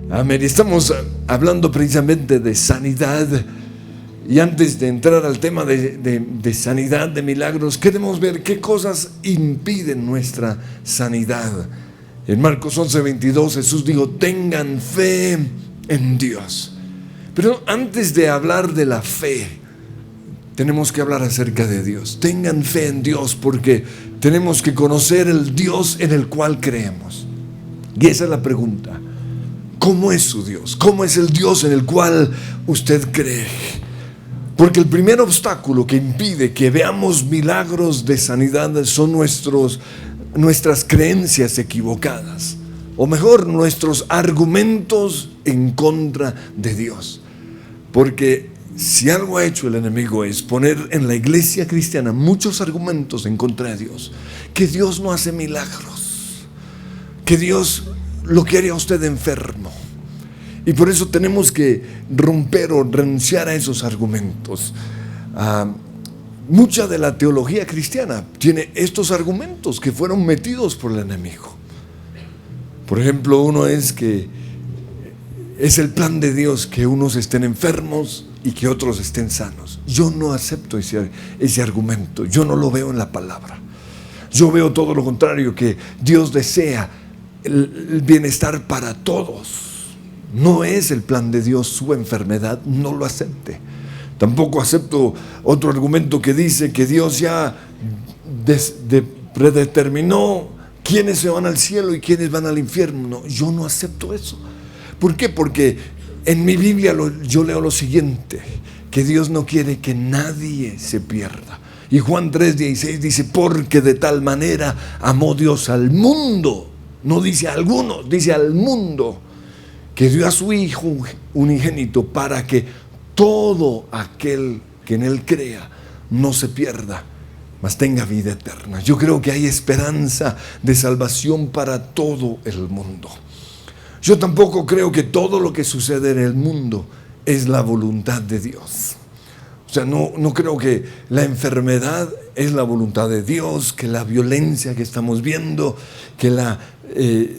Amén. Estamos hablando precisamente de sanidad. Y antes de entrar al tema de sanidad, de milagros, queremos ver qué cosas impiden nuestra sanidad. En Marcos 11:22 Jesús dijo: tengan fe en Dios. Pero antes de hablar de la fe, tenemos que hablar acerca de Dios. Tengan fe en Dios, porque tenemos que conocer el Dios en el cual creemos. Y esa es la pregunta: ¿cómo es su Dios? ¿Cómo es el Dios en el cual usted cree? Porque el primer obstáculo que impide que veamos milagros de sanidad son nuestras creencias equivocadas, o mejor, nuestros argumentos en contra de Dios. Porque si algo ha hecho el enemigo es poner en la iglesia cristiana muchos argumentos en contra de Dios: que Dios no hace milagros, que Dios lo quiere a usted enfermo. Y por eso tenemos que romper o renunciar a esos argumentos. Mucha de la teología cristiana tiene estos argumentos que fueron metidos por el enemigo. Por ejemplo, uno es que es el plan de Dios que unos estén enfermos y que otros estén sanos. Yo no acepto ese argumento. Yo no lo veo en la palabra. Yo veo todo lo contrario, que Dios desea el bienestar para todos. No es el plan de Dios su enfermedad, no lo acepte. Tampoco acepto otro argumento que dice que Dios ya predeterminó quiénes se van al cielo y quiénes van al infierno. No, yo no acepto eso. ¿Por qué? Porque en mi Biblia yo leo lo siguiente: que Dios no quiere que nadie se pierda. Y Juan 3:16 dice: porque de tal manera amó Dios al mundo. No dice a algunos, dice al mundo, que dio a su Hijo unigénito para que todo aquel que en Él crea no se pierda, mas tenga vida eterna. Yo creo que hay esperanza de salvación para todo el mundo. Yo tampoco creo que todo lo que sucede en el mundo es la voluntad de Dios. O sea, no creo que la enfermedad es la voluntad de Dios, que la violencia que estamos viendo, que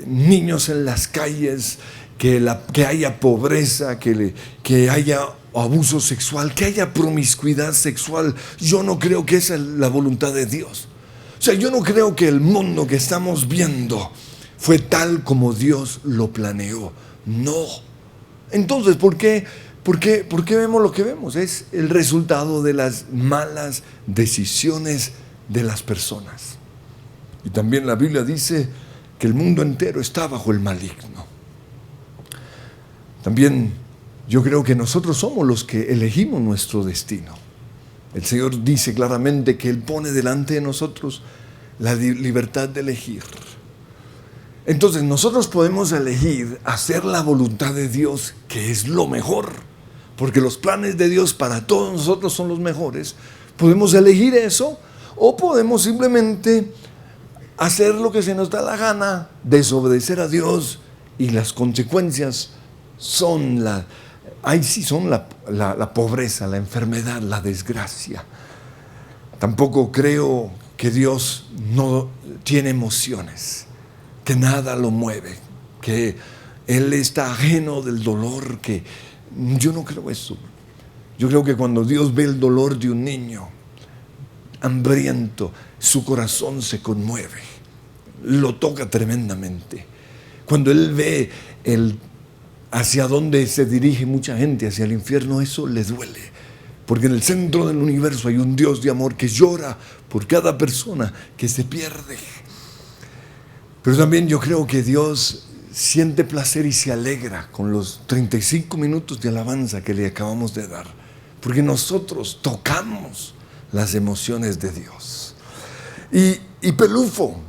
niños en las calles, que haya pobreza, que haya abuso sexual, que haya promiscuidad sexual. Yo no creo que esa es la voluntad de Dios. O sea, yo no creo que el mundo que estamos viendo fue tal como Dios lo planeó. No. Entonces, ¿por qué vemos lo que vemos? Es el resultado de las malas decisiones de las personas. Y también la Biblia dice que el mundo entero está bajo el maligno. También yo creo que nosotros somos los que elegimos nuestro destino. El Señor dice claramente que Él pone delante de nosotros la libertad de elegir. Entonces nosotros podemos elegir hacer la voluntad de Dios, que es lo mejor, porque los planes de Dios para todos nosotros son los mejores. Podemos elegir eso, o podemos simplemente hacer lo que se nos da la gana, desobedecer a Dios, y las consecuencias son la pobreza, la enfermedad, la desgracia. Tampoco creo que Dios no tiene emociones, que nada lo mueve, que Él está ajeno del dolor. Que yo no creo eso. Yo creo que cuando Dios ve el dolor de un niño hambriento, su corazón se conmueve, lo toca tremendamente. Cuando Él ve hacia dónde se dirige mucha gente, hacia el infierno, eso le duele, porque en el centro del universo hay un Dios de amor que llora por cada persona que se pierde. Pero también yo creo que Dios siente placer y se alegra con los 35 minutos de alabanza que le acabamos de dar, porque nosotros tocamos las emociones de Dios. Y Pelufo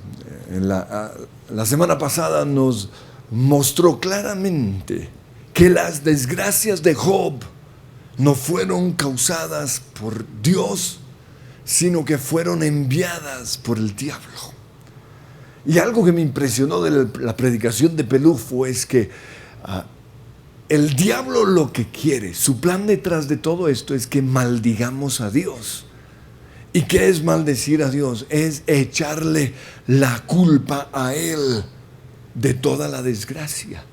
la semana pasada nos mostró claramente que las desgracias de Job no fueron causadas por Dios, sino que fueron enviadas por el diablo. Y algo que me impresionó de la predicación de Pelufo es que el diablo lo que quiere, su plan detrás de todo esto, es que maldigamos a Dios. ¿Y qué es maldecir a Dios? Es echarle la culpa a Él de toda la desgracia.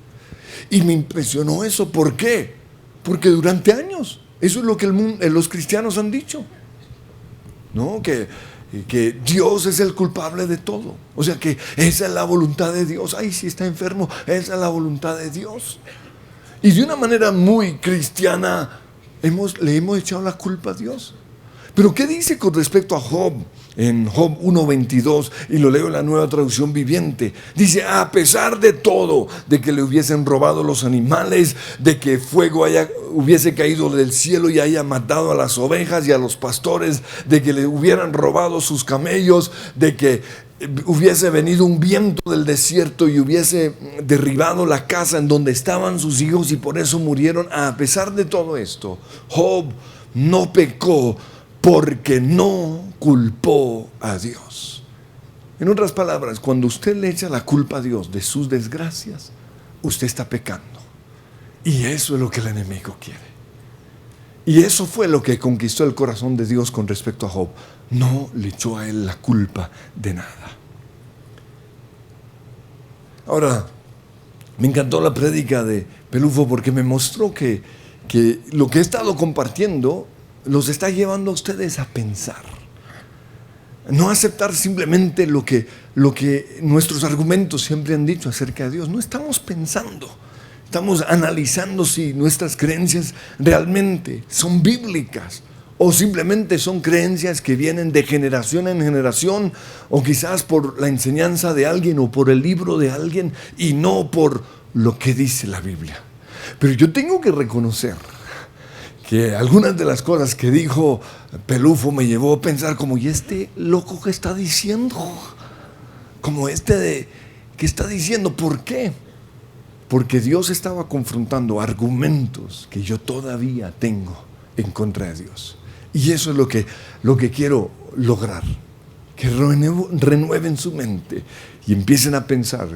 Y me impresionó eso. ¿Por qué? Porque durante años, eso es lo que los cristianos han dicho, ¿no? Que Dios es el culpable de todo. O sea, que esa es la voluntad de Dios. Ay, si está enfermo, esa es la voluntad de Dios. Y de una manera muy cristiana le hemos echado la culpa a Dios. Pero ¿qué dice con respecto a Job? En Job 1:22, y lo leo en la Nueva Traducción Viviente, dice: a pesar de todo, de que le hubiesen robado los animales, de que fuego hubiese caído del cielo y haya matado a las ovejas y a los pastores, de que le hubieran robado sus camellos, de que hubiese venido un viento del desierto y hubiese derribado la casa en donde estaban sus hijos y por eso murieron, a pesar de todo esto, Job no pecó porque no culpó a Dios. En otras palabras, cuando usted le echa la culpa a Dios de sus desgracias, usted está pecando. Y eso es lo que el enemigo quiere. Y eso fue lo que conquistó el corazón de Dios con respecto a Job. No le echó a él la culpa de nada. Ahora, me encantó la prédica de Pelufo porque me mostró que lo que he estado compartiendo los está llevando a ustedes a pensar. No aceptar simplemente lo que nuestros argumentos siempre han dicho acerca de Dios. No estamos pensando, estamos analizando si nuestras creencias realmente son bíblicas o simplemente son creencias que vienen de generación en generación, o quizás por la enseñanza de alguien o por el libro de alguien y no por lo que dice la Biblia. Pero yo tengo que reconocer que algunas de las cosas que dijo Pelufo me llevó a pensar como, ¿y este loco qué está diciendo? Como ¿qué está diciendo? ¿Por qué? Porque Dios estaba confrontando argumentos que yo todavía tengo en contra de Dios. Y eso es lo que quiero lograr. Que renueven su mente y empiecen a pensar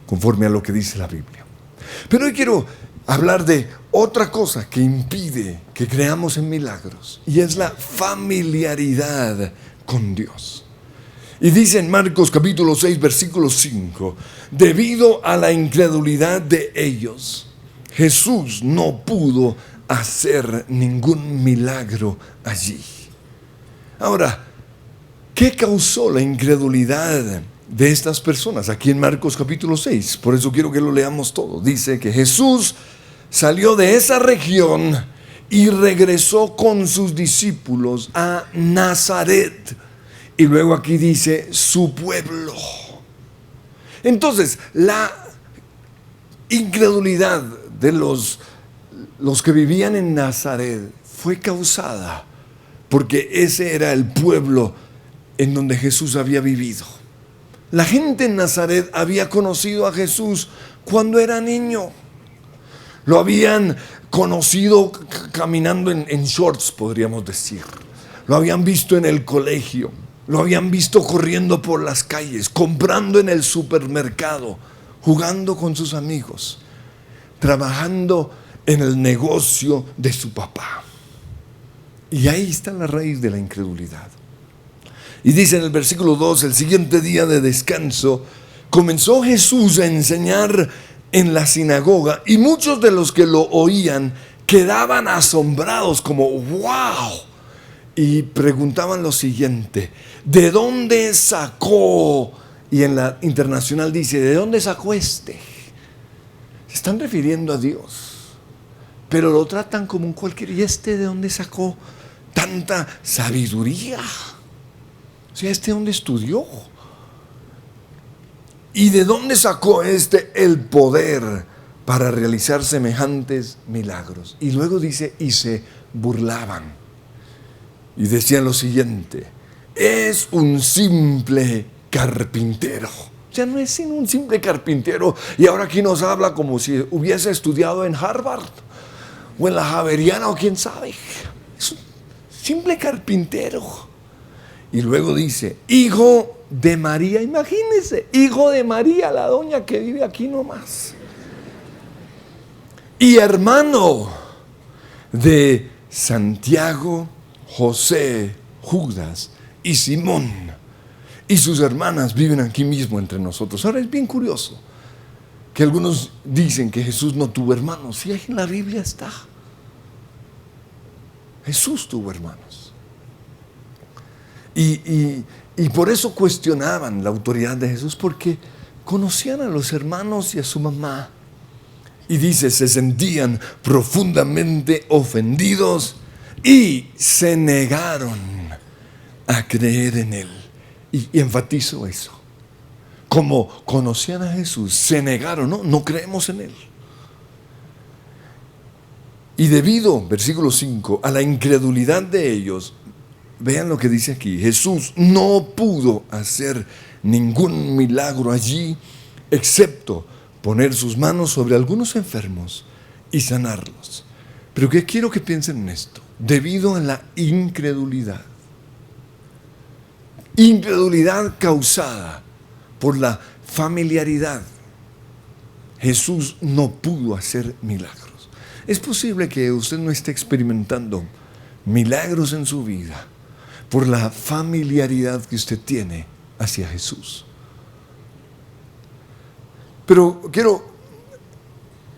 conforme a lo que dice la Biblia. Pero hoy quiero hablar de otra cosa que impide que creamos en milagros, y es la familiaridad con Dios. Y dice en Marcos capítulo 6 versículo 5: debido a la incredulidad de ellos, Jesús no pudo hacer ningún milagro allí. Ahora, ¿qué causó la incredulidad de estas personas? Aquí en Marcos capítulo 6, por eso quiero que lo leamos todo. Dice que Jesús salió de esa región y regresó con sus discípulos a Nazaret. Y luego aquí dice su pueblo. Entonces, la incredulidad de los que vivían en Nazaret fue causada porque ese era el pueblo en donde Jesús había vivido. La gente en Nazaret había conocido a Jesús cuando era niño. Lo habían conocido caminando en shorts, podríamos decir. Lo habían visto en el colegio. Lo habían visto corriendo por las calles, comprando en el supermercado, jugando con sus amigos, trabajando en el negocio de su papá. Y ahí está la raíz de la incredulidad. Y dice en el versículo 2: el siguiente día de descanso comenzó Jesús a enseñar en la sinagoga, y muchos de los que lo oían quedaban asombrados como ¡wow! Y preguntaban lo siguiente: ¿de dónde sacó? Y en la internacional dice: ¿de dónde sacó este? Se están refiriendo a Dios, pero lo tratan como un cualquiera. ¿Y este de dónde sacó tanta sabiduría? O sea, ¿este dónde estudió? ¿Y de dónde sacó el poder para realizar semejantes milagros? Y luego dice: y se burlaban. Y decían lo siguiente: es un simple carpintero. O sea, no es sino un simple carpintero. Y ahora aquí nos habla como si hubiese estudiado en Harvard o en la Javeriana o quién sabe. Es un simple carpintero. Y luego dice: hijo de María. Imagínense, hijo de María, la doña que vive aquí nomás. Y hermano de Santiago, José, Judas y Simón. Y sus hermanas viven aquí mismo entre nosotros. Ahora es bien curioso. que algunos dicen que Jesús no tuvo hermanos. Sí, en la Biblia está. Jesús tuvo hermanos. Y por eso cuestionaban la autoridad de Jesús, porque conocían a los hermanos y a su mamá. Y dice, se sentían profundamente ofendidos y se negaron a creer en Él. Y enfatizo eso. Como conocían a Jesús, se negaron, no creemos en Él. Y debido, versículo 5, a la incredulidad de ellos, vean lo que dice aquí, Jesús no pudo hacer ningún milagro allí, excepto poner sus manos sobre algunos enfermos y sanarlos. Pero que quiero que piensen en esto, debido a la incredulidad causada por la familiaridad, Jesús no pudo hacer milagros. Es posible que usted no esté experimentando milagros en su vida por la familiaridad que usted tiene hacia Jesús. Pero quiero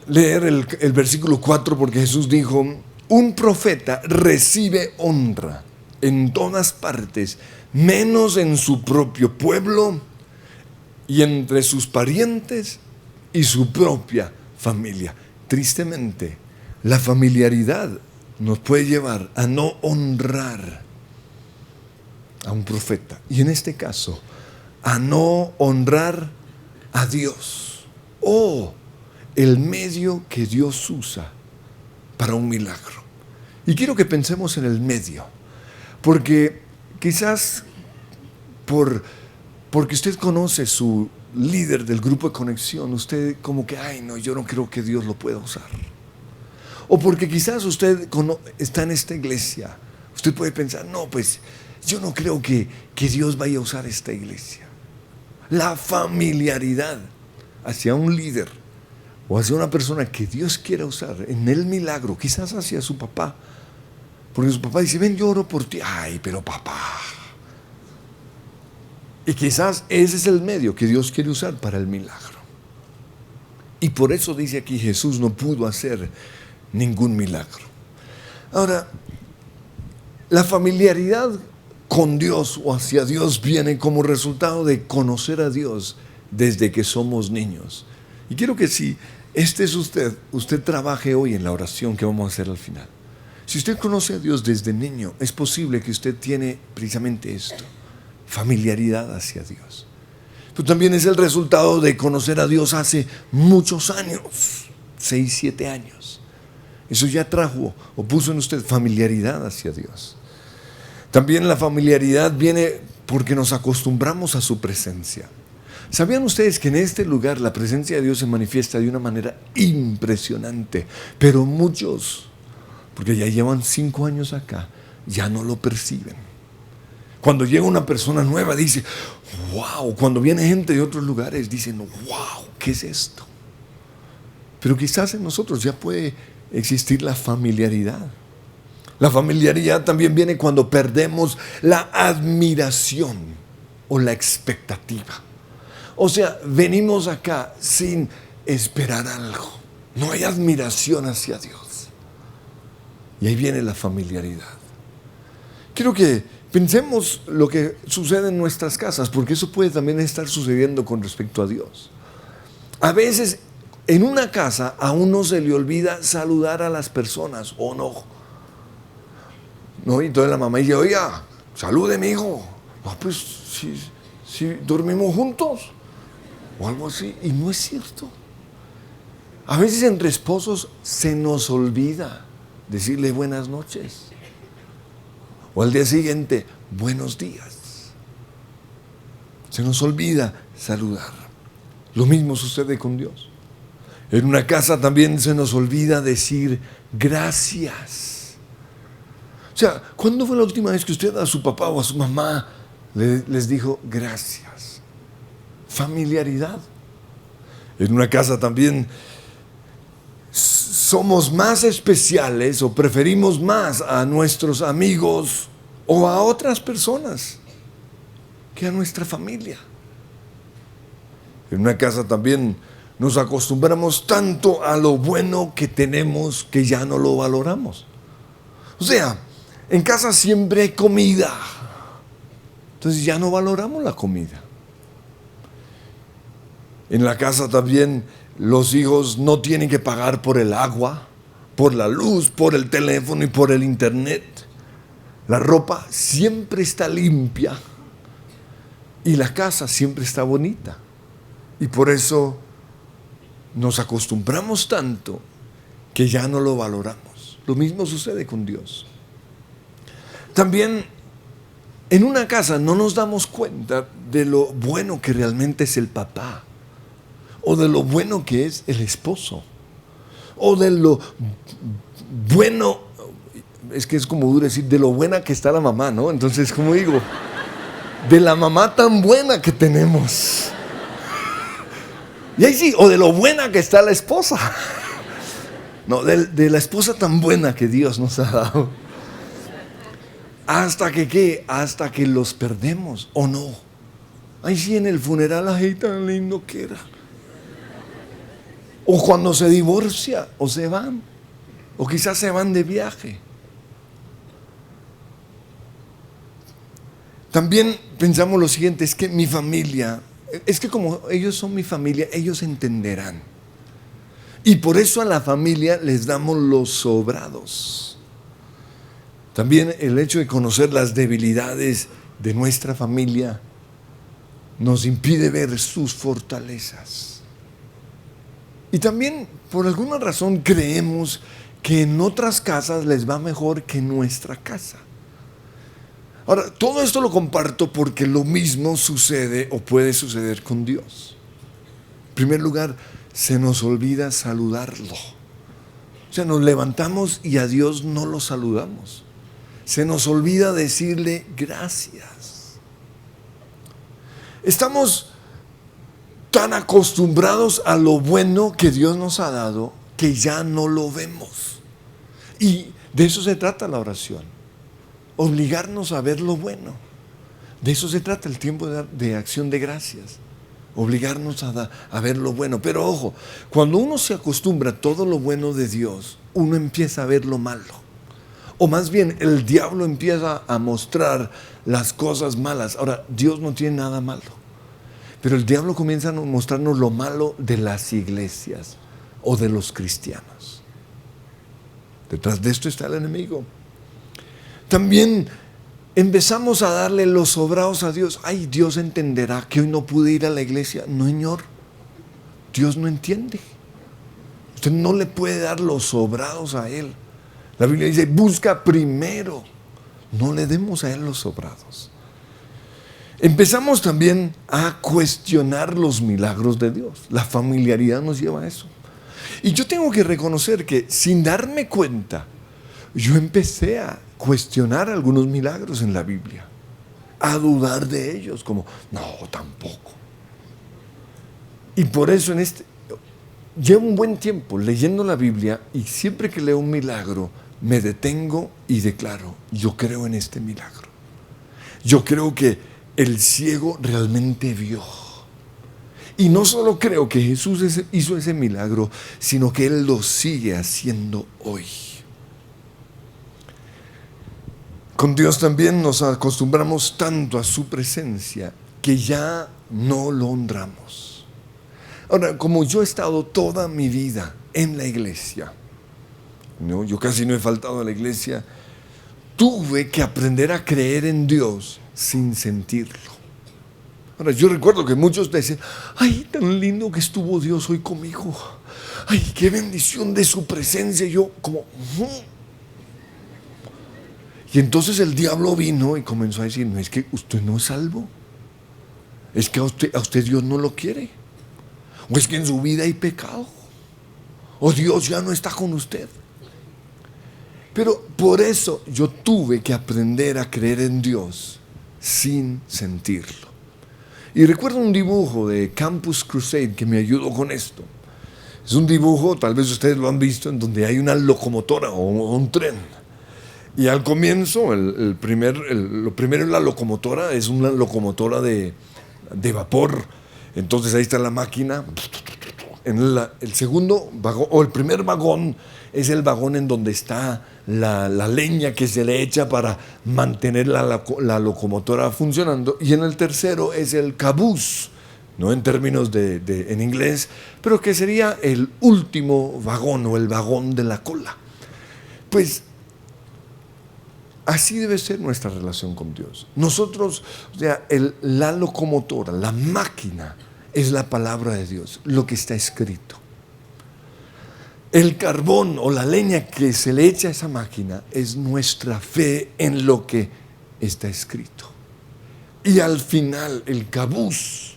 leer el versículo 4, porque Jesús dijo, un profeta recibe honra en todas partes, menos en su propio pueblo y entre sus parientes y su propia familia. Tristemente, la familiaridad nos puede llevar a no honrar a un profeta, y en este caso, a no honrar a Dios o el medio que Dios usa para un milagro. Y quiero que pensemos en el medio, porque quizás porque usted conoce su líder del grupo de conexión, usted como que, yo no creo que Dios lo pueda usar. O porque quizás usted está en esta iglesia, usted puede pensar, pues yo no creo que Dios vaya a usar esta iglesia. La familiaridad hacia un líder o hacia una persona que Dios quiera usar en el milagro, quizás hacia su papá, porque su papá dice, ven, yo oro por ti. Pero papá. Y quizás ese es el medio que Dios quiere usar para el milagro. Y por eso dice aquí, Jesús no pudo hacer ningún milagro. Ahora, la familiaridad con Dios o hacia Dios viene como resultado de conocer a Dios desde que somos niños. Y quiero que si este es usted trabaje hoy en la oración que vamos a hacer al final. Si usted conoce a Dios desde niño, es posible que usted tiene precisamente esto, familiaridad hacia Dios. Pero también es el resultado de conocer a Dios hace muchos años, 6, 7 años. Eso ya trajo o puso en usted familiaridad hacia Dios. También la familiaridad viene porque nos acostumbramos a su presencia. ¿Sabían ustedes que en este lugar la presencia de Dios se manifiesta de una manera impresionante? Pero muchos, porque ya llevan 5 años acá, ya no lo perciben. Cuando llega una persona nueva dice, wow. Cuando viene gente de otros lugares dicen, wow, ¿qué es esto? Pero quizás en nosotros ya puede existir la familiaridad. La familiaridad también viene cuando perdemos la admiración o la expectativa. O sea, venimos acá sin esperar algo. No hay admiración hacia Dios. Y ahí viene la familiaridad. Quiero que pensemos lo que sucede en nuestras casas, porque eso puede también estar sucediendo con respecto a Dios. A veces en una casa a uno se le olvida saludar a las personas, ¿o no? Y entonces la mamá dice, oiga, salude, mi hijo. Pues si dormimos juntos o algo así, y no es cierto. A veces entre esposos se nos olvida decirle buenas noches, o al día siguiente, buenos días. Se nos olvida saludar. Lo mismo sucede con Dios. En una casa también se nos olvida decir gracias. O sea, ¿cuándo fue la última vez que usted a su papá o a su mamá les dijo gracias? Familiaridad. En una casa también somos más especiales o preferimos más a nuestros amigos o a otras personas que a nuestra familia. En una casa también Nos acostumbramos tanto a lo bueno que tenemos que ya no lo valoramos. O sea, en casa siempre hay comida. Entonces ya no valoramos la comida. En la casa también los hijos no tienen que pagar por el agua, por la luz, por el teléfono y por el internet. La ropa siempre está limpia y la casa siempre está bonita. Y por eso nos acostumbramos tanto que ya no lo valoramos. Lo mismo sucede con Dios. También en una casa no nos damos cuenta de lo bueno que realmente es el papá, o de lo bueno que es el esposo, o de lo bueno, es que es como duro decir, de lo buena que está la mamá, ¿no? Entonces, como digo, de la mamá tan buena que tenemos. Y ahí sí, o de lo buena que está la esposa. No, de la esposa tan buena que Dios nos ha dado. Hasta que, ¿qué? Hasta que los perdemos, ¿o no? Ahí sí, en el funeral, ay, tan lindo que era. O cuando se divorcia, o se van, o quizás se van de viaje. También pensamos lo siguiente, es que mi familia, es que como ellos son mi familia, ellos entenderán. Y por eso a la familia les damos los sobrados. También el hecho de conocer las debilidades de nuestra familia nos impide ver sus fortalezas. Y también, por alguna razón, creemos que en otras casas les va mejor que en nuestra casa. Ahora, todo esto lo comparto porque lo mismo sucede o puede suceder con Dios. En primer lugar, se nos olvida saludarlo. O sea, nos levantamos y a Dios no lo saludamos. Se nos olvida decirle gracias. Estamos tan acostumbrados a lo bueno que Dios nos ha dado que ya no lo vemos. Y de eso se trata la oración. Obligarnos a ver lo bueno. De eso se trata el tiempo de acción de gracias. Obligarnos a ver lo bueno. Pero ojo, cuando uno se acostumbra a todo lo bueno de Dios, uno empieza a ver lo malo. O más bien, el diablo empieza a mostrar las cosas malas. Ahora, Dios no tiene nada malo. Pero el diablo comienza a mostrarnos lo malo de las iglesias o de los cristianos. Detrás de esto está el enemigo. También empezamos a darle los sobrados a Dios. Ay, Dios entenderá que hoy no pude ir a la iglesia. No, Señor, Dios no entiende. Usted no le puede dar los sobrados a Él. La Biblia dice, busca primero. No le demos a Él los sobrados. Empezamos también a cuestionar los milagros de Dios. La familiaridad nos lleva a eso. Y yo tengo que reconocer que sin darme cuenta, yo empecé a cuestionar algunos milagros en la Biblia, a dudar de ellos, como, no, tampoco. Y por eso llevo un buen tiempo leyendo la Biblia y siempre que leo un milagro, me detengo y declaro, yo creo en este milagro. Yo creo que el ciego realmente vio. Y no solo creo que Jesús hizo ese milagro, sino que Él lo sigue haciendo hoy. Con Dios también nos acostumbramos tanto a su presencia que ya no lo honramos. Ahora, como yo he estado toda mi vida en la iglesia, ¿no? Yo casi no he faltado a la iglesia, tuve que aprender a creer en Dios sin sentirlo. Ahora, yo recuerdo que muchos decían, ay, tan lindo que estuvo Dios hoy conmigo. Ay, qué bendición de su presencia. Y yo como... Y entonces el diablo vino y comenzó a decir, no, es que usted no es salvo. Es que a usted Dios no lo quiere. O es que en su vida hay pecado. O Dios ya no está con usted. Pero por eso yo tuve que aprender a creer en Dios sin sentirlo. Y recuerdo un dibujo de Campus Crusade que me ayudó con esto. Es un dibujo, tal vez ustedes lo han visto, en donde hay una locomotora o un tren. Y al comienzo, lo primero es la locomotora, es una locomotora de vapor. Entonces ahí está la máquina el segundo vagón, o el primer vagón, es el vagón en donde está la leña que se le echa para mantener la locomotora funcionando. Y en el tercero es el caboose, no en términos en inglés, pero que sería el último vagón o el vagón de la cola. Pues así debe ser nuestra relación con Dios. Nosotros, o sea, la locomotora, la máquina, es la palabra de Dios, lo que está escrito. El carbón o la leña que se le echa a esa máquina es nuestra fe en lo que está escrito. Y al final, el caboose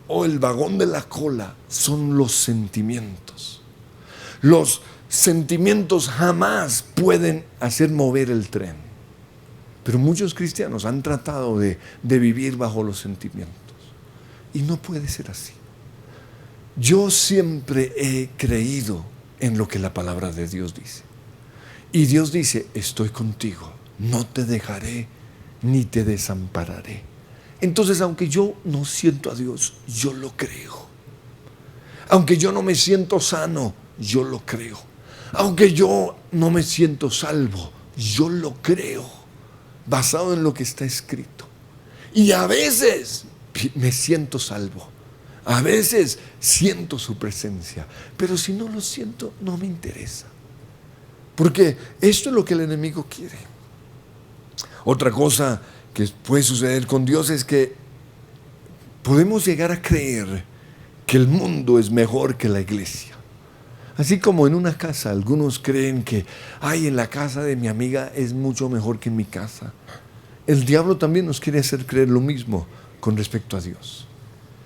o el vagón de la cola son los sentimientos. Los sentimientos jamás pueden hacer mover el tren. Pero muchos cristianos han tratado de vivir bajo los sentimientos. Y no puede ser así. Yo siempre he creído en lo que la palabra de Dios dice. Y Dios dice, estoy contigo, no te dejaré ni te desampararé. Entonces, aunque yo no siento a Dios, yo lo creo. Aunque yo no me siento sano, yo lo creo. Aunque yo no me siento salvo, yo lo creo, basado en lo que está escrito. Y a veces me siento salvo, a veces siento su presencia, pero si no lo siento, no me interesa, porque esto es lo que el enemigo quiere. Otra cosa que puede suceder con Dios es que podemos llegar a creer que el mundo es mejor que la iglesia. Así como en una casa, algunos creen que en la casa de mi amiga es mucho mejor que en mi casa. El diablo también nos quiere hacer creer lo mismo con respecto a Dios.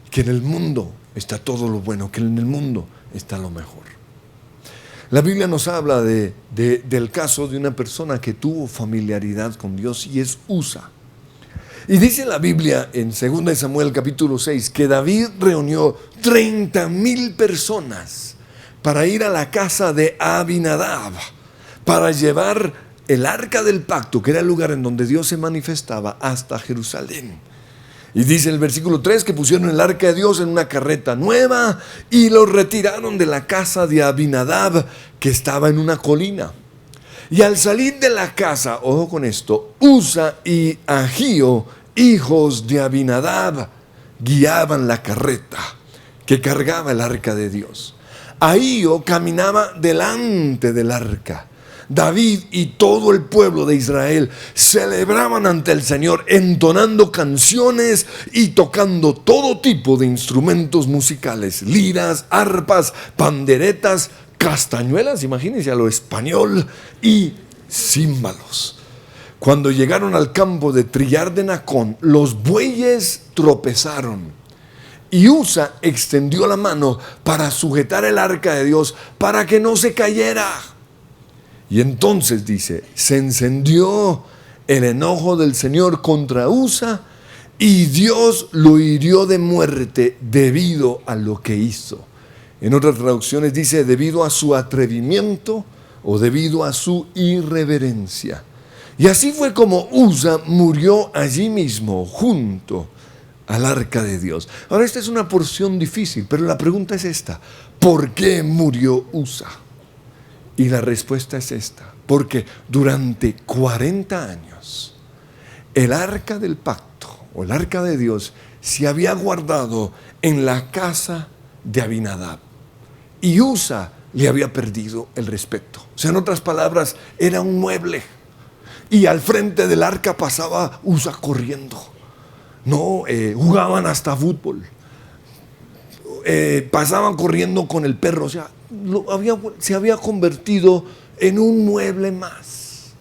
Que en el mundo está todo lo bueno, que en el mundo está lo mejor. La Biblia nos habla del caso de una persona que tuvo familiaridad con Dios y es Usa. Y dice la Biblia en 2 Samuel capítulo 6 que David reunió 30,000 personas para ir a la casa de Abinadab, para llevar el arca del pacto, que era el lugar en donde Dios se manifestaba, hasta Jerusalén. Y dice el versículo 3 que pusieron el arca de Dios en una carreta nueva y lo retiraron de la casa de Abinadab, que estaba en una colina. Y al salir de la casa, ojo con esto, Usa y Ahío, hijos de Abinadab, guiaban la carreta que cargaba el arca de Dios. Ahío caminaba delante del arca. David y todo el pueblo de Israel celebraban ante el Señor, entonando canciones y tocando todo tipo de instrumentos musicales, liras, arpas, panderetas, castañuelas, imagínense a lo español, y címbalos. Cuando llegaron al campo de trillar de Nacón, los bueyes tropezaron. Y Usa extendió la mano para sujetar el arca de Dios para que no se cayera. Y entonces dice, se encendió el enojo del Señor contra Usa y Dios lo hirió de muerte debido a lo que hizo. En otras traducciones dice debido a su atrevimiento o debido a su irreverencia. Y así fue como Usa murió allí mismo junto al arca de Dios. Ahora esta es una porción difícil, pero la pregunta es esta: ¿por qué murió Usa? Y la respuesta es esta: porque durante 40 años el arca del pacto o el arca de Dios se había guardado en la casa de Abinadab y Usa le había perdido el respeto. O sea, en otras palabras, era un mueble y al frente del arca pasaba Usa corriendo. No, jugaban hasta fútbol, pasaban corriendo con el perro. O sea, se había convertido en un mueble más.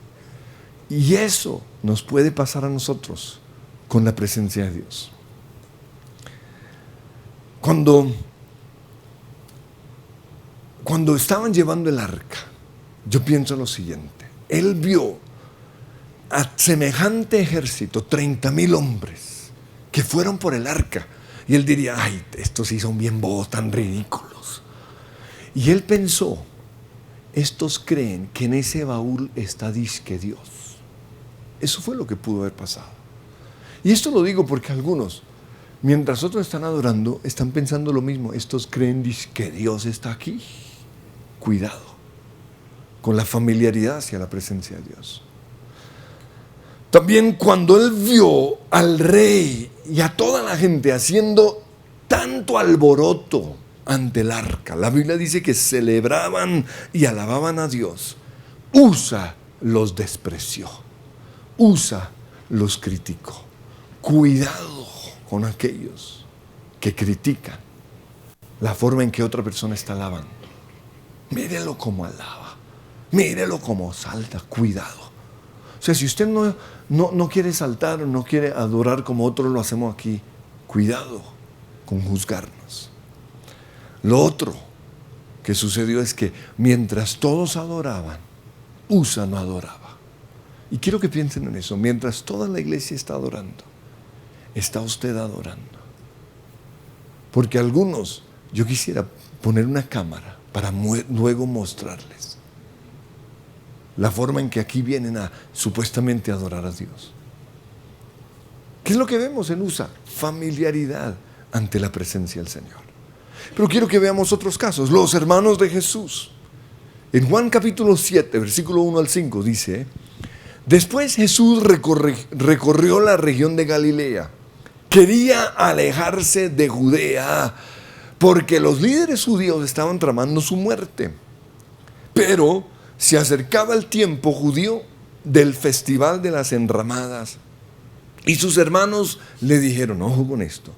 Y eso nos puede pasar a nosotros con la presencia de Dios. Cuando estaban llevando el arca, yo pienso lo siguiente: él vio a semejante ejército, 30,000 hombres que fueron por el arca, y él diría: ay, estos sí son bien bobos, tan ridículos. Y él pensó: estos creen que en ese baúl está disque Dios. Eso fue lo que pudo haber pasado. Y esto lo digo porque algunos mientras otros están adorando, están pensando lo mismo. Estos creen que Dios está aquí. Cuidado con la familiaridad hacia la presencia de Dios. También cuando él vio al rey y a toda la gente haciendo tanto alboroto ante el arca, la Biblia dice que celebraban y alababan a Dios. Usa los despreció, Usa los criticó. Cuidado con aquellos que critican la forma en que otra persona está alabando. Mírelo como alaba, mírelo como salta, cuidado. O sea, si usted no quiere saltar, no quiere adorar como otros lo hacemos aquí, cuidado con juzgarnos. Lo otro que sucedió es que mientras todos adoraban, Usa no adoraba. Y quiero que piensen en eso. Mientras toda la iglesia está adorando, ¿está usted adorando? Porque algunos, yo quisiera poner una cámara para luego mostrarles la forma en que aquí vienen a supuestamente adorar a Dios. ¿Qué es lo que vemos en USA? Familiaridad ante la presencia del Señor. Pero quiero que veamos otros casos. Los hermanos de Jesús. En Juan capítulo 7, versículo 1 al 5 dice: después Jesús recorrió la región de Galilea. Quería alejarse de Judea porque los líderes judíos estaban tramando su muerte. Pero se acercaba el tiempo judío del festival de las enramadas. Y sus hermanos le dijeron: ojo con esto,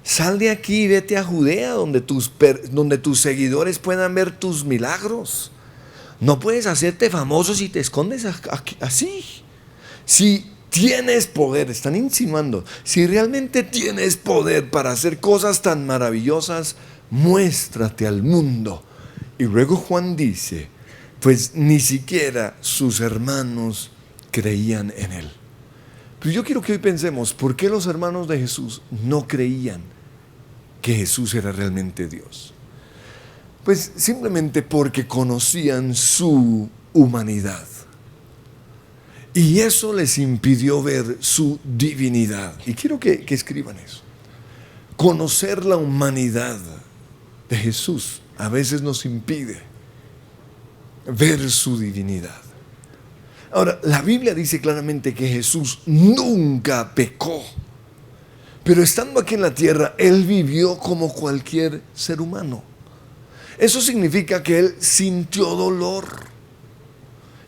sal de aquí y vete a Judea donde tus seguidores puedan ver tus milagros. No puedes hacerte famoso si te escondes así. Si tienes poder, están insinuando, si realmente tienes poder para hacer cosas tan maravillosas, muéstrate al mundo. Y luego Juan dice: pues ni siquiera sus hermanos creían en él. Pero yo quiero que hoy pensemos, ¿por qué los hermanos de Jesús no creían que Jesús era realmente Dios? Pues simplemente porque conocían su humanidad. Y eso les impidió ver su divinidad. Y quiero que escriban eso. Conocer la humanidad de Jesús a veces nos impide ver su divinidad. Ahora, la Biblia dice claramente que Jesús nunca pecó. Pero estando aquí en la tierra, Él vivió como cualquier ser humano. Eso significa que Él sintió dolor.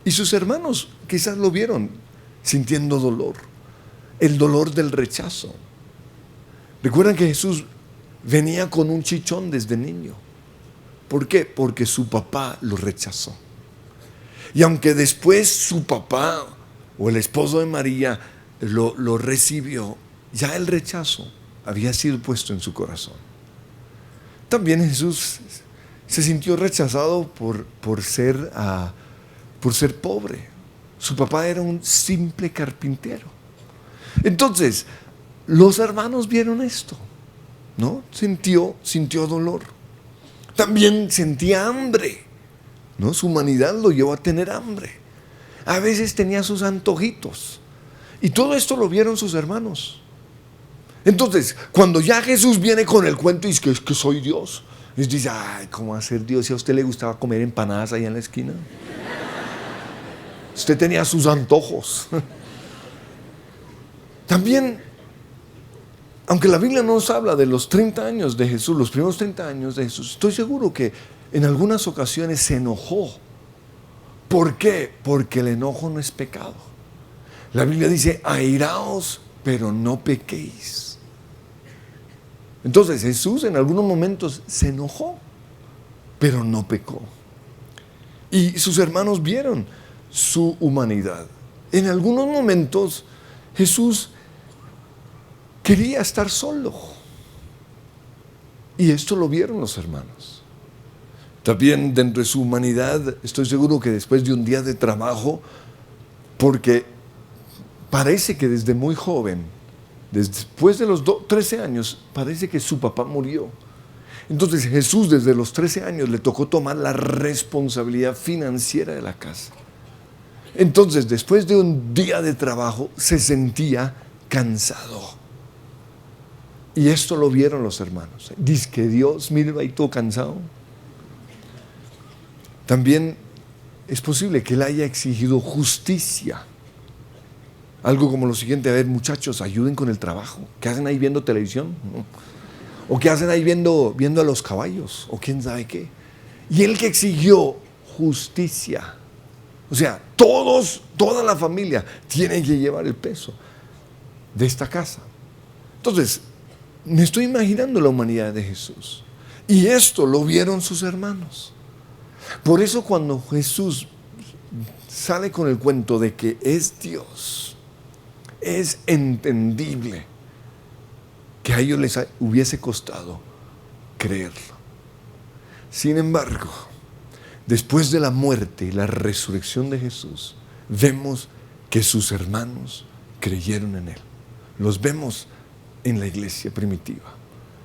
Y sus hermanos quizás lo vieron sintiendo dolor. El dolor del rechazo. Recuerdan que Jesús venía con un chichón desde niño. ¿Por qué? Porque su papá lo rechazó. Y aunque después su papá o el esposo de María lo recibió, ya el rechazo había sido puesto en su corazón. También Jesús se sintió rechazado por ser pobre. Su papá era un simple carpintero. Entonces, los hermanos vieron esto, ¿no? Sintió dolor. También sentía hambre, ¿no? Su humanidad lo llevó a tener hambre. A veces tenía sus antojitos. Y todo esto lo vieron sus hermanos. Entonces, cuando ya Jesús viene con el cuento y dice que soy Dios, les dice: ay, ¿cómo va a ser Dios si a usted le gustaba comer empanadas allá en la esquina? Usted tenía sus antojos. También, aunque la Biblia no nos habla de los 30 años de Jesús, los primeros 30 años de Jesús, estoy seguro que en algunas ocasiones se enojó. ¿Por qué? Porque el enojo no es pecado. La Biblia dice: airaos, pero no pequéis. Entonces Jesús en algunos momentos se enojó, pero no pecó. Y sus hermanos vieron su humanidad. En algunos momentos Jesús quería estar solo. Y esto lo vieron los hermanos. También dentro de su humanidad, estoy seguro que después de un día de trabajo, porque parece que desde muy joven, después de los 13 años, parece que su papá murió. Entonces Jesús desde los 13 años le tocó tomar la responsabilidad financiera de la casa. Entonces, después de un día de trabajo, se sentía cansado. Y esto lo vieron los hermanos. Dice que Dios, míralo ahí todo cansado. También es posible que él haya exigido justicia. Algo como lo siguiente: a ver, muchachos, ayuden con el trabajo. ¿Qué hacen ahí viendo televisión? ¿No? ¿O qué hacen ahí viendo a los caballos? ¿O quién sabe qué? Y él que exigió justicia. O sea, toda la familia tiene que llevar el peso de esta casa. Entonces, me estoy imaginando la humanidad de Jesús. Y esto lo vieron sus hermanos. Por eso cuando Jesús sale con el cuento de que es Dios, es entendible que a ellos les hubiese costado creerlo. Sin embargo, después de la muerte y la resurrección de Jesús, vemos que sus hermanos creyeron en Él. Los vemos en la iglesia primitiva.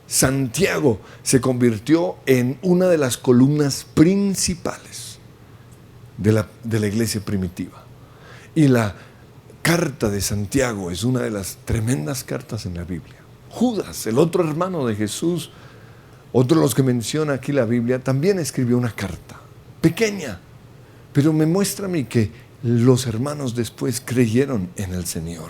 Santiago se convirtió en una de las columnas principales de la iglesia primitiva. Y la carta de Santiago es una de las tremendas cartas en la Biblia. Judas, el otro hermano de Jesús, otro de los que menciona aquí la Biblia, también escribió una carta pequeña, pero me muestra a mí que los hermanos después creyeron en el Señor.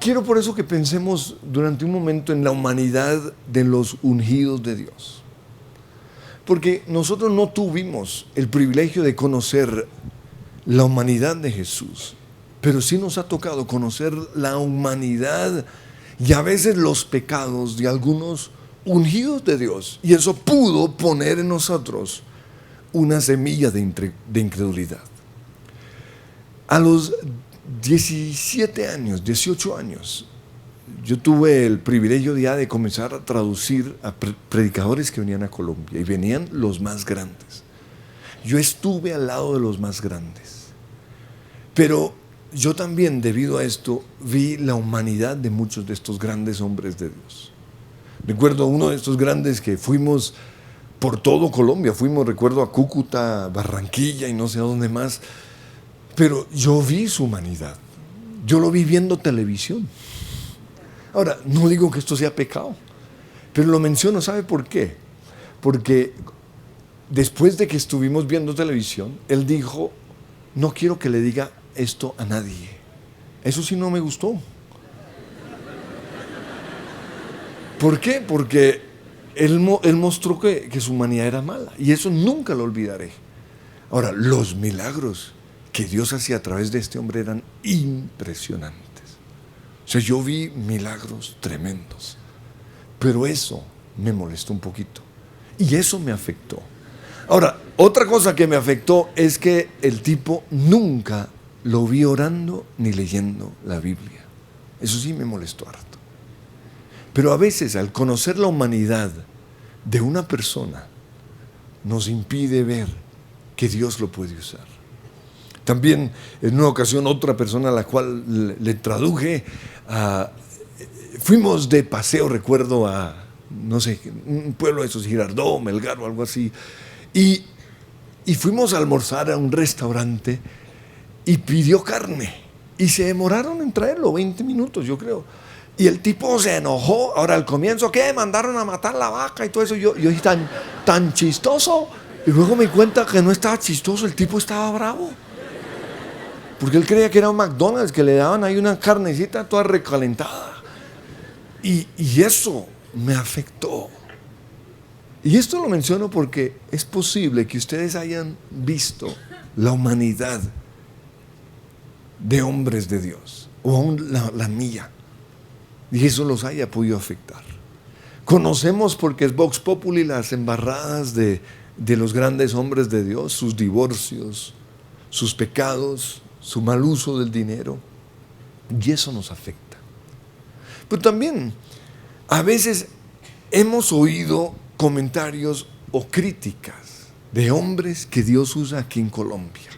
Quiero por eso que pensemos durante un momento en la humanidad de los ungidos de Dios. Porque nosotros no tuvimos el privilegio de conocer la humanidad de Jesús, pero sí nos ha tocado conocer la humanidad y a veces los pecados de algunos ungidos de Dios. Y eso pudo poner en nosotros una semilla de incredulidad. A los 17 años, 18 años, yo tuve el privilegio ya de comenzar a traducir a predicadores que venían a Colombia, y venían los más grandes. Yo estuve al lado de los más grandes, pero yo también, debido a esto, vi la humanidad de muchos de estos grandes hombres de Dios. Recuerdo uno de estos grandes que fuimos por todo Colombia, recuerdo a Cúcuta, Barranquilla y no sé a dónde más. Pero yo vi su humanidad, yo lo vi viendo televisión. Ahora, no digo que esto sea pecado, pero lo menciono, ¿sabe por qué? Porque después de que estuvimos viendo televisión, él dijo: no quiero que le diga esto a nadie. Eso sí no me gustó. ¿Por qué? Porque él mostró que su humanidad era mala, y eso nunca lo olvidaré. Ahora, los milagros que Dios hacía a través de este hombre eran impresionantes. O sea, yo vi milagros tremendos, pero eso me molestó un poquito y eso me afectó. Ahora, otra cosa que me afectó es que el tipo nunca lo vi orando ni leyendo la Biblia. Eso sí me molestó harto. Pero a veces, al conocer la humanidad de una persona, nos impide ver que Dios lo puede usar. También en una ocasión otra persona a la cual le traduje, fuimos de paseo, recuerdo, a, no sé, un pueblo de esos, Girardot, Melgar o algo así, y fuimos a almorzar a un restaurante y pidió carne, y se demoraron en traerlo 20 minutos, yo creo. Y el tipo se enojó. Ahora, al comienzo, ¿qué? Mandaron a matar la vaca y todo eso. Yo dije, tan chistoso. Y luego me di cuenta que no estaba chistoso, el tipo estaba bravo. Porque él creía que era un McDonald's, que le daban ahí una carnecita toda recalentada. Y eso me afectó. Y esto lo menciono porque es posible que ustedes hayan visto la humanidad de hombres de Dios, o aún la mía, y eso los haya podido afectar. Conocemos, porque es Vox Populi, las embarradas de los grandes hombres de Dios, sus divorcios, sus pecados, su mal uso del dinero, y eso nos afecta. Pero también a veces hemos oído comentarios o críticas de hombres que Dios usa aquí en Colombia,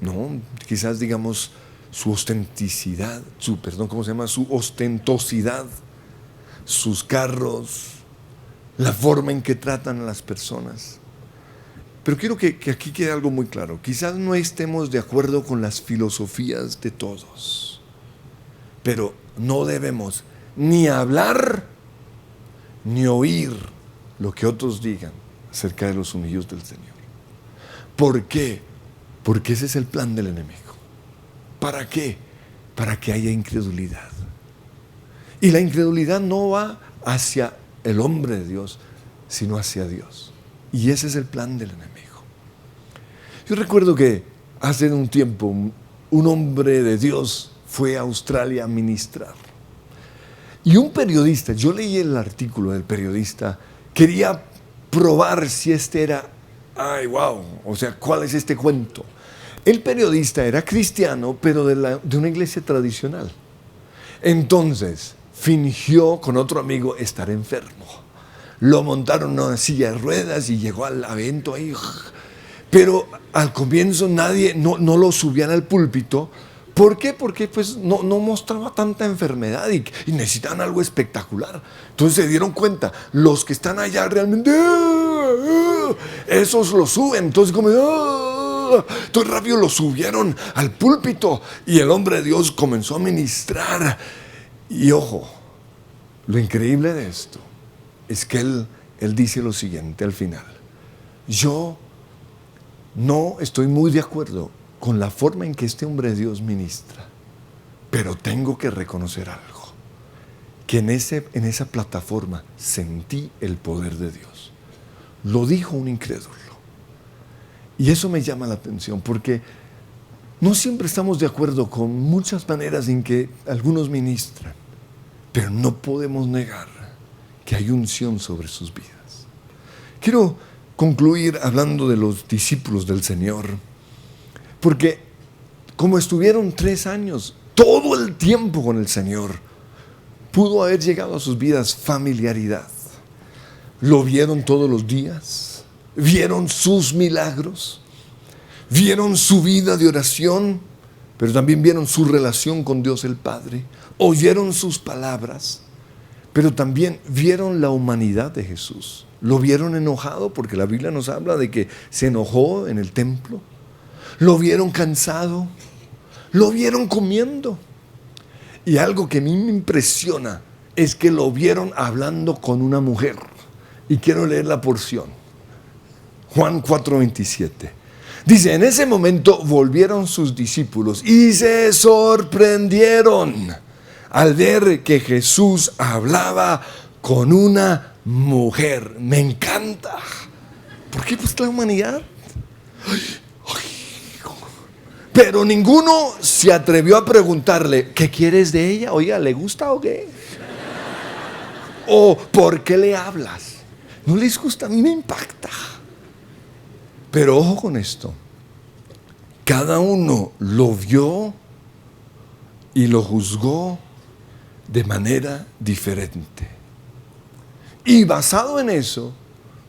¿no? Quizás digamos su ostentosidad, su ostentosidad, sus carros, la forma en que tratan a las personas. Pero quiero que aquí quede algo muy claro. Quizás no estemos de acuerdo con las filosofías de todos, pero no debemos ni hablar ni oír lo que otros digan acerca de los ungidos del Señor. ¿Por qué? Porque ese es el plan del enemigo. ¿Para qué? Para que haya incredulidad. Y la incredulidad no va hacia el hombre de Dios, sino hacia Dios. Y ese es el plan del enemigo. Yo recuerdo que hace un tiempo un hombre de Dios fue a Australia a ministrar. Y un periodista, yo leí el artículo del periodista, quería probar si este era, ay, wow, o sea, ¿cuál es este cuento? El periodista era cristiano, pero de una iglesia tradicional. Entonces, fingió con otro amigo estar enfermo. Lo montaron en una silla de ruedas y llegó al evento ahí. Pero al comienzo nadie, no lo subían al púlpito. ¿Por qué? Porque pues no mostraba tanta enfermedad y necesitaban algo espectacular. Entonces se dieron cuenta, los que están allá realmente, esos lo suben. Entonces como, entonces rápido lo subieron al púlpito y el hombre de Dios comenzó a ministrar. Y ojo, lo increíble de esto es que él dice lo siguiente al final: yo no estoy muy de acuerdo con la forma en que este hombre de Dios ministra, pero tengo que reconocer algo, que en esa plataforma sentí el poder de Dios. Lo dijo un incrédulo. Y eso me llama la atención, porque no siempre estamos de acuerdo con muchas maneras en que algunos ministran, pero no podemos negar que hay unción sobre sus vidas. Quiero concluir hablando de los discípulos del Señor, porque como estuvieron 3 años, todo el tiempo con el Señor, pudo haber llegado a sus vidas familiaridad. Lo vieron todos los días, vieron sus milagros, vieron su vida de oración, pero también vieron su relación con Dios el Padre, oyeron sus palabras, pero también vieron la humanidad de Jesús. Lo vieron enojado, porque la Biblia nos habla de que se enojó en el templo. Lo vieron cansado, lo vieron comiendo. Y algo que a mí me impresiona es que lo vieron hablando con una mujer. Y quiero leer la porción. Juan 4:27. Dice: en ese momento volvieron sus discípulos y se sorprendieron al ver que Jesús hablaba con una mujer. Me encanta. ¿Por qué? Pues la humanidad. Pero ninguno se atrevió a preguntarle: ¿qué quieres de ella? Oiga, ¿le gusta o qué? ¿O por qué le hablas? ¿No les gusta? A mí me impacta. Pero ojo con esto. Cada uno lo vio y lo juzgó de manera diferente. Y basado en eso,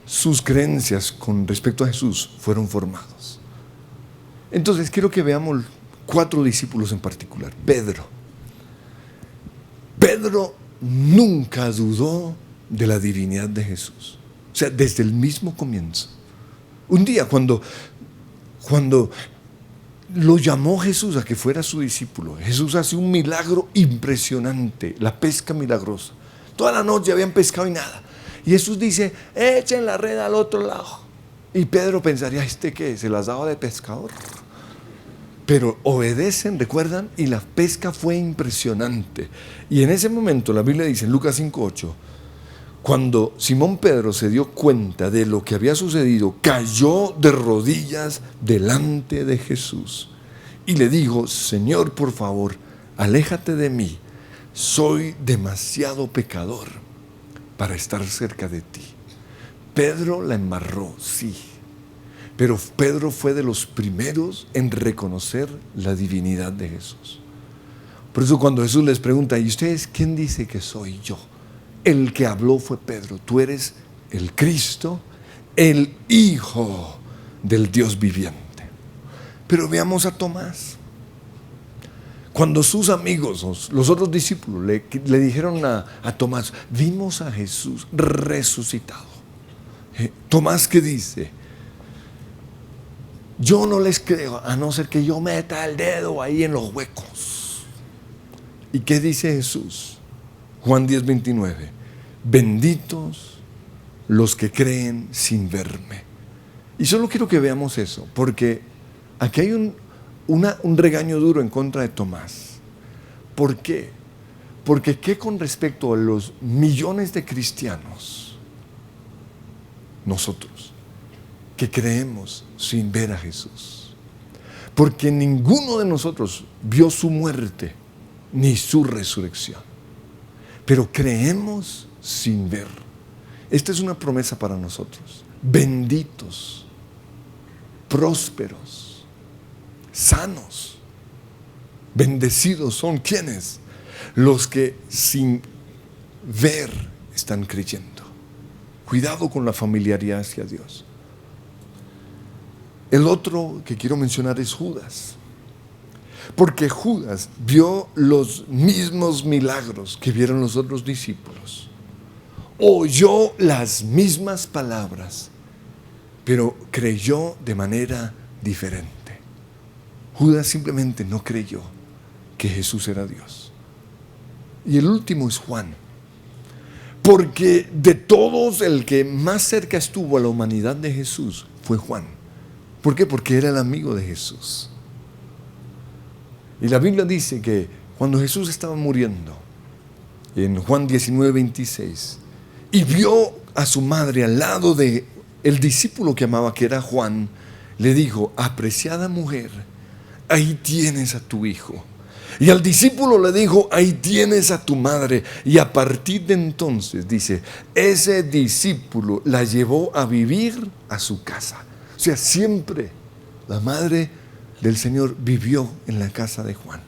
sus creencias con respecto a Jesús fueron formados. Entonces quiero que veamos 4 discípulos en particular. Pedro nunca dudó de la divinidad de Jesús. O sea, desde el mismo comienzo. Un día cuando lo llamó Jesús a que fuera su discípulo, Jesús hace un milagro impresionante, la pesca milagrosa. Toda la noche habían pescado y nada. Y Jesús dice: echen la red al otro lado. Y Pedro pensaría: ¿este qué? ¿Se las daba de pescador? Pero obedecen, recuerdan, y la pesca fue impresionante. Y en ese momento la Biblia dice en Lucas 5:8, cuando Simón Pedro se dio cuenta de lo que había sucedido, cayó de rodillas delante de Jesús y le dijo: Señor, por favor, aléjate de mí, soy demasiado pecador para estar cerca de ti. Pedro la embarró, sí, pero Pedro fue de los primeros en reconocer la divinidad de Jesús. Por eso cuando Jesús les pregunta: ¿y ustedes quién dice que soy yo? El que habló fue Pedro. Tú eres el Cristo, el Hijo del Dios viviente. Pero veamos a Tomás. Cuando sus amigos, los otros discípulos, le dijeron a Tomás: vimos a Jesús resucitado. Tomás, ¿qué dice? Yo no les creo a no ser que yo meta el dedo ahí en los huecos. ¿Y qué dice Jesús? Juan 10:29. Benditos los que creen sin verme. Y solo quiero que veamos eso, porque aquí hay un regaño duro en contra de Tomás. ¿Por qué? Porque ¿qué con respecto a los millones de cristianos? Nosotros, que creemos sin ver a Jesús. Porque ninguno de nosotros vio su muerte ni su resurrección. Pero creemos sin ver. Esta es una promesa para nosotros. Benditos, prósperos, sanos, bendecidos son ¿quiénes? Los que sin ver están creyendo. Cuidado con la familiaridad hacia Dios. El otro que quiero mencionar es Judas. Porque Judas vio los mismos milagros que vieron los otros discípulos. Oyó las mismas palabras, pero creyó de manera diferente. Judas simplemente no creyó que Jesús era Dios. Y el último es Juan. Porque de todos el que más cerca estuvo a la humanidad de Jesús fue Juan. ¿Por qué? Porque era el amigo de Jesús. Y la Biblia dice que cuando Jesús estaba muriendo, en Juan 19:26, y vio a su madre al lado de el discípulo que amaba, que era Juan, le dijo: apreciada mujer, ahí tienes a tu hijo. Y al discípulo le dijo: ahí tienes a tu madre. Y a partir de entonces, dice, ese discípulo la llevó a vivir a su casa. O sea, siempre la madre del Señor vivió en la casa de Juan.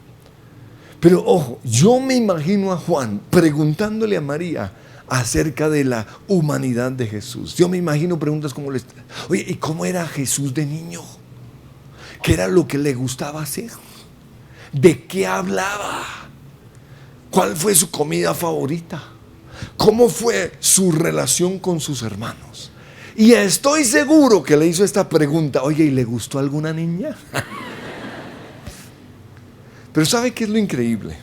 Pero ojo, yo me imagino a Juan preguntándole a María acerca de la humanidad de Jesús. Yo me imagino preguntas como: oye, ¿y cómo era Jesús de niño? ¿Qué era lo que le gustaba hacer? ¿De qué hablaba? ¿Cuál fue su comida favorita? ¿Cómo fue su relación con sus hermanos? Y estoy seguro que le hizo esta pregunta: oye, ¿y le gustó alguna niña? Pero ¿sabe qué es lo increíble?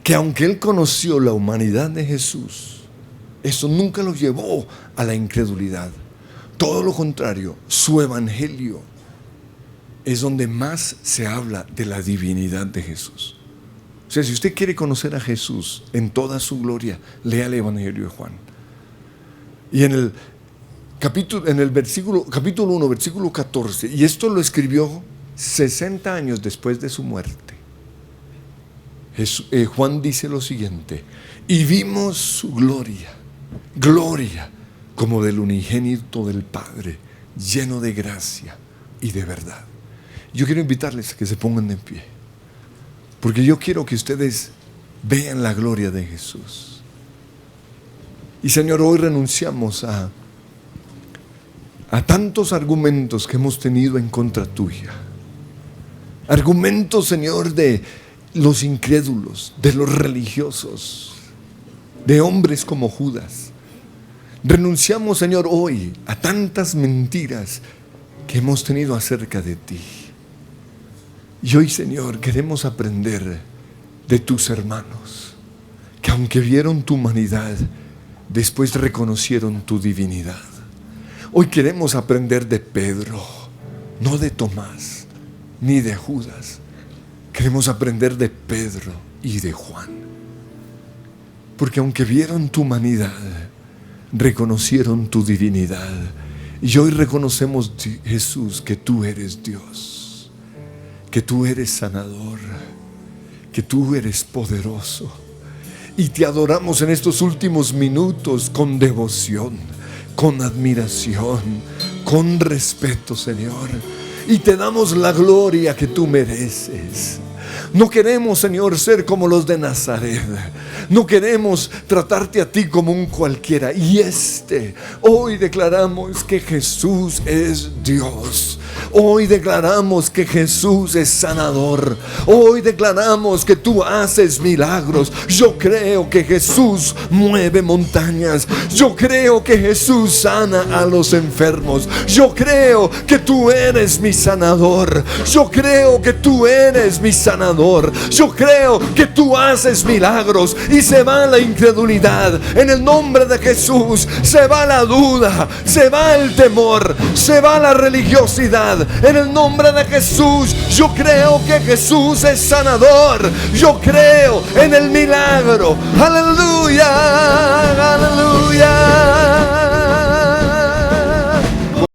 Que aunque él conoció la humanidad de Jesús, eso nunca lo llevó a la incredulidad. Todo lo contrario, su evangelio es donde más se habla de la divinidad de Jesús. O sea, si usted quiere conocer a Jesús en toda su gloria, lea el Evangelio de Juan. Y en el capítulo 1, versículo 14, y esto lo escribió 60 años después de su muerte. Juan dice lo siguiente: y vimos su gloria como del unigénito del Padre, lleno de gracia y de verdad. Yo quiero invitarles a que se pongan de pie, porque yo quiero que ustedes vean la gloria de Jesús. Y Señor, hoy renunciamos a tantos argumentos que hemos tenido en contra tuya. Argumentos, Señor, de los incrédulos, de los religiosos, de hombres como Judas. Renunciamos, Señor, hoy a tantas mentiras que hemos tenido acerca de ti. Y hoy, Señor, queremos aprender de tus hermanos, que aunque vieron tu humanidad, después reconocieron tu divinidad. Hoy queremos aprender de Pedro, no de Tomás, ni de Judas. Queremos aprender de Pedro y de Juan. Porque aunque vieron tu humanidad, reconocieron tu divinidad. Y hoy reconocemos, Jesús, que tú eres Dios, que tú eres sanador, que tú eres poderoso. Y te adoramos en estos últimos minutos con devoción, con admiración, con respeto, Señor. Y te damos la gloria que tú mereces. No queremos, Señor, ser como los de Nazaret. No queremos tratarte a ti como un cualquiera. Y hoy declaramos que Jesús es Dios. Hoy declaramos que Jesús es sanador. Hoy declaramos que tú haces milagros. Yo creo que Jesús mueve montañas. Yo creo que Jesús sana a los enfermos. Yo creo que tú eres mi sanador. Yo creo que tú eres mi sanador. sanador. Yo creo que tú haces milagros y se va la incredulidad. En el nombre de Jesús se va la duda, se va el temor, se va la religiosidad. En el nombre de Jesús, yo creo que Jesús es sanador. Yo creo en el milagro. Aleluya, aleluya.